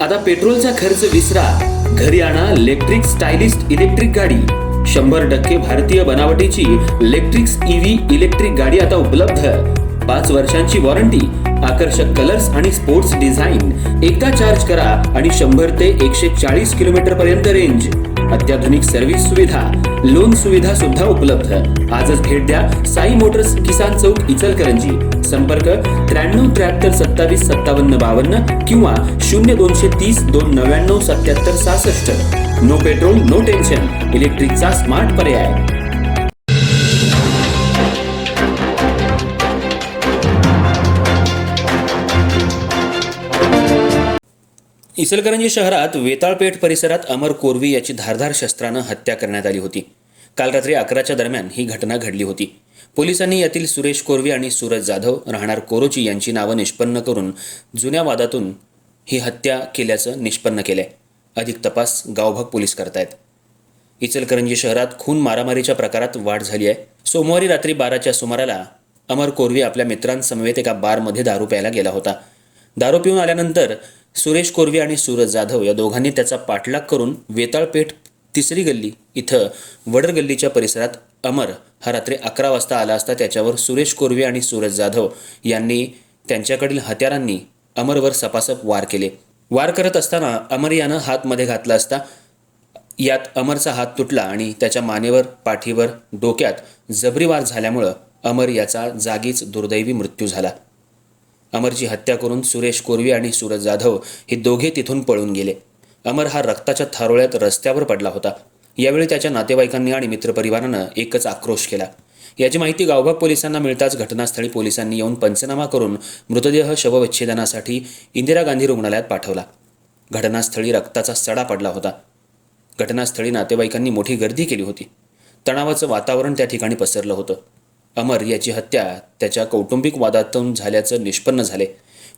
आता पेट्रोलचा खर्च विसरा, घरी आणा इलेक्ट्रिक स्टायलिस्ट इलेक्ट्रिक गाडी। 100% भारतीय बनावटीची इलेक्ट्रिक्स ईव्ही इलेक्ट्रिक गाडी आता उपलब्ध। 5 वर्षांची वॉरंटी, आकर्षक कलर्स आणि स्पोर्ट्स डिझाइन। एकदा चार्ज करा आणि 100 ते 140 किलोमीटर पर्यंत रेंज। अत्याधुनिक सर्व्हिस सुविधा, लोन सुविधा सुद्धा उपलब्ध। आजच भेट द्या साई मोटर्स, किसान चौक, इचलकरंजी। संपर्क 93 73 27 57 52 किंवा 0230 299 77 66। नो पेट्रोल नो टेन्शन, इलेक्ट्रिकचा स्मार्ट पर्याय। इचलकरंजी शहरात वेताळपेठ परिसरात अमर कोरवी याची धारदार शस्त्रानं हत्या करण्यात आली होती। काल रात्री 11च्या दरम्यान ही घटना घडली होती। पोलिसांनी यातील सुरेश कोरवी आणि सूरज जाधव राहणार कोरोची यांची नावं निष्पन्न करून जुन्या वादातून ही हत्या केल्याचं निष्पन्न केलंय। अधिक तपास गावभाग पोलीस करतायत। इचलकरंजी शहरात खून मारामारीच्या प्रकारात वाढ झाली आहे। सोमवारी रात्री 12च्या सुमाराला अमर कोरवी आपल्या मित्रांसमवेत एका बारमध्ये दारू प्यायला गेला होता। दारू पिऊन आल्यानंतर सुरेश कोरवी आणि सूरज जाधव या दोघांनी त्याचा पाठलाग करून वेताळपेठ 3री गल्ली इथं वडर गल्लीच्या परिसरात अमर हा रात्री 11 वाजता आला असता त्याच्यावर सुरेश कोरवी आणि सूरज जाधव यांनी त्यांच्याकडील हत्यारांनी अमरवर सपासप वार केले। वार करत असताना अमर यानं हात मध्ये घातला असता यात अमरचा हात तुटला आणि त्याच्या मानेवर, पाठीवर, डोक्यात जबरी वार झाल्यामुळं अमर याचा जागीच दुर्दैवी मृत्यू झाला। अमरची हत्या करून सुरेश कोरवी आणि सूरज जाधव हे दोघे तिथून पळून गेले। अमर हा रक्ताच्या थारोळ्यात रस्त्यावर पडला होता। यावेळी त्याच्या नातेवाईकांनी आणि मित्रपरिवारानं एकच आक्रोश केला। याची माहिती गावभाग पोलिसांना मिळताच घटनास्थळी पोलिसांनी येऊन पंचनामा करून मृतदेह शवविच्छेदनासाठी इंदिरा गांधी रुग्णालयात पाठवला। घटनास्थळी रक्ताचा सडा पडला होता। घटनास्थळी नातेवाईकांनी मोठी गर्दी केली होती। तणावाचं वातावरण त्या ठिकाणी पसरलं होतं। अमर याची हत्या त्याच्या कौटुंबिक वादातून झाल्याचं निष्पन्न झाले।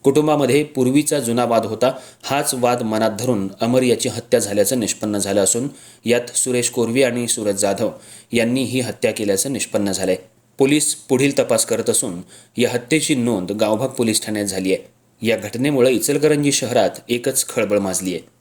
कुटुंबामध्ये पूर्वीचा जुना वाद होता। हाच वाद मनात धरून अमर याची हत्या झाल्याचं निष्पन्न झालं असून यात सुरेश कोरवी आणि सूरज जाधव यांनी ही हत्या केल्याचं निष्पन्न झालंय। पोलीस पुढील तपास करत असून या हत्येची नोंद गावभाग पोलीस ठाण्यात झाली आहे। या घटनेमुळे इचलकरंजी शहरात एकच खळबळ माजली आहे।